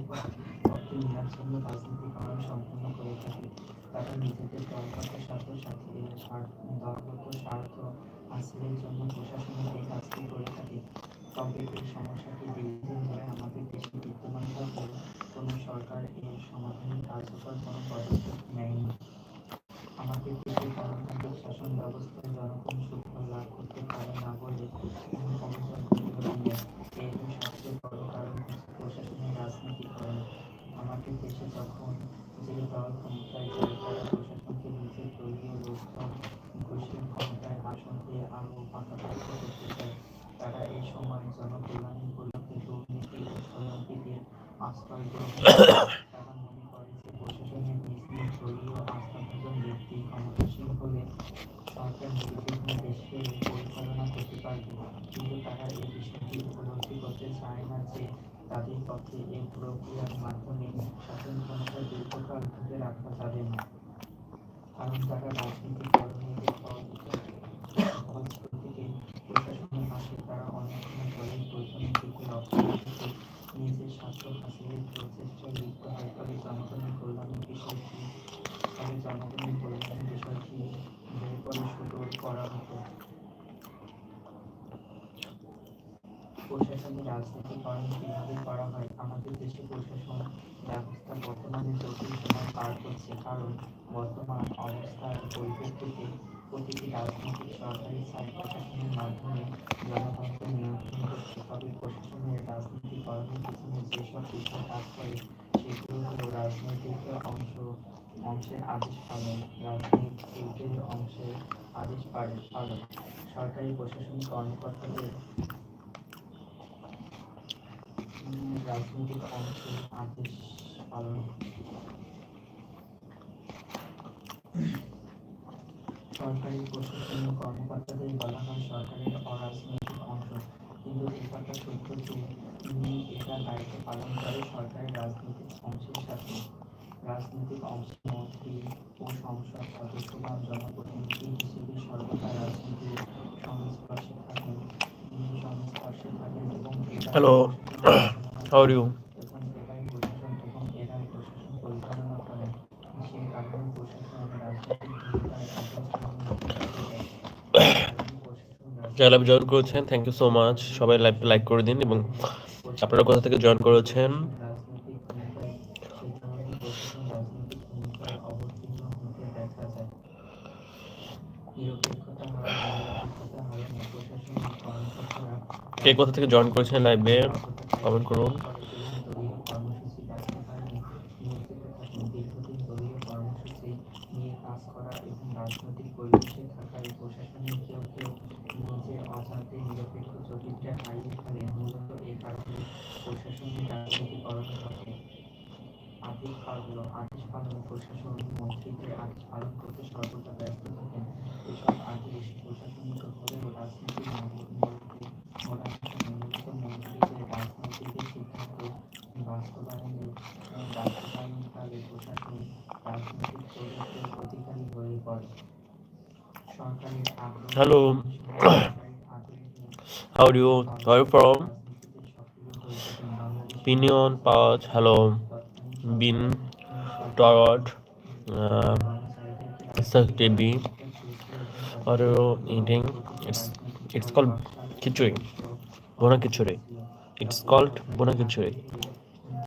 অর্থ নেওয়ার জন্য রাজনীতিকরণ সম্পূর্ণ করে থাকে। তারা নিজেদের দলগত স্বার্থ হাসিলের জন্য প্রশাসনের এই কাজটি করে থাকে। তবে এই সমস্যাটি দীর্ঘদিন ধরে আমাদের দেশে বিদ্যমান থাকলেও কোনো সরকার এর সমাধানে কার্যকর কোনো পদক্ষেপ নেয়নি। আমাদের দেশের গণতান্ত্রিক শাসন ব্যবস্থায় জনগণ সুফল লাভ করতে পারে না বলে অভিযোগ দীর্ঘদিনের। এর সবচেয়ে বড় কারণ হচ্ছে প্রশাসনের রাজনীতিকরণ। আমাদের দেশে যখন যে দল ক্ষমতায় যায় তারা প্রশাসনকে নিজের দলীয় লোকজন ঘুষের ক্ষমতায় আসন দিয়ে আরও পাকাপোক্ত করতে চায়। তারা এই সময় জনকল্যাণ উপলক্ষে দুর্নীতি ও স্বজনপ্রীতির আশ্রয় গ্রহণ করে। তারা মনে করে যে প্রশাসনের নিজ নিজ দলীয় আস্থাভাজন ব্যক্তি ক্ষমতাসীন হলে সরকার নির্বিঘ্নে দেশকে পরিচালনা করতে পারবে। কিন্তু তারা এই বিষয়টি উপলব্ধি করতে চায় না যে তাদের পক্ষে এই প্রক্রিয়ার মাধ্যমে শাসন ক্ষমতা দীর্ঘকাল ধরে রাখা যাবে না। কারণ তারা রাজনীতিকরণের ফলশ্রুতিতে প্রশাসনে আসে। তারা অনেক সময় দলের প্রয়োজনের দিকে লক্ষ্য রেখে নিজের স্বার্থ হাসিলের প্রচেষ্টায় লিপ্ত হয়। ফলে জনগণের কল্যাণের বিষয়টি এরপরে সুদূর করা হতো। প্রশাসনের রাজনীতিকরণ কিভাবে করা হয়? আমাদের দেশে প্রশাসন ব্যবস্থা বর্তমানে জটিল সময় পার করছে, কারণ বর্তমান অবস্থার পরিপ্রেক্ষিতে প্রতিটি রাজনৈতিক সরকারি ছায় প্রশাসনের মাধ্যমে জনগণকে নিয়ন্ত্রণ করছে। তবে প্রশাসনের রাজনীতিকরণের পিছনে যেসব বিষয় কাজ করে সেগুলো হলো রাজনৈতিক অংশের আদেশ পালন, রাজনীতিকের আদেশ পালন, সরকারি প্রশাসনিক কর্মকর্তাদের রাজনৈতিক অংশের আদেশ পালন, সরকারি প্রশাসনিক কর্মকর্তাদের বলা হয় সরকারের অরাজনৈতিক অংশ। কিন্তু একথা সত্য যে এরা দায়িত্ব পালন করে সরকারের রাজনৈতিক অংশের সাথে। রাজনৈতিক অংশের মন্ত্রী ও সংসদ সদস্যগণ জনপ্রতিনিধি হিসেবে সর্বদা রাজনীতির সংস্পর্শে থাকেন এবং Hello, how are you? এরাই প্রশাসন পরিচালনা করেন। সে কারণে প্রশাসন রাজনৈতিক ভূমিকায় অগ্রসর হতে দেয়। সে কারণে প্রশাসন যারা লাইভ জয়েন রাজনৈতিক করেছেন থ্যাংক ইউ সো মাচ, সবাই লাইভ লাইক করে দিন। এবং আপনারা কোথা থেকে জয়েন করেছেন? রাজনৈতিক ভূমিকায় সে কারণে প্রশাসন রাজনৈতিক ভূমিকায় অবতীর্ণ হতে দেখা যায়। নিরপেক্ষতা হারানো প্রশাসনিক কর্মকর্তারা কে কোথা থেকে জয়েন করেছেন লাইভে কমেন্ট করুন। দলীয় কর্মসূচি বাস্তবায়নে নিয়োজিত থাকেন। দীর্ঘদিন দলীয় কর্মসূচি নিয়ে কাজ করা এবং রাজনৈতিক পরিবেশে থাকায় প্রশাসনের কেউ কেউ নিজের অজান্তে নিরপেক্ষ চরিত্রে হারিয়ে ফেলেন। মূলত এ কারণে প্রশাসনের রাজনীতিকরণ ঘটে। আদেশ পালন প্রশাসন মন্ত্রীদের আদেশ পালন করতে সর্বদা ব্যস্ত থাকেন। এসব আদেশ প্রশাসনিক হলেও রাজনীতির মূলত মন্ত্রীদের রাজনৈতিক সিদ্ধান্ত বাস্তবায়নকালে প্রশাসন রাজনৈতিক প্রযুক্তির অধিকারী হয়ে পড়ে। সরকারের আগ্রহ hello, how are you? Where are you from? রাজনীতিতে সক্রিয় হয়ে থাকেন। Bangladesh Opinion, Pouch, hello, Bin, Tarot, TV. What are you eating? It's called khichuri, bona khichuri. It's called bona khichuri.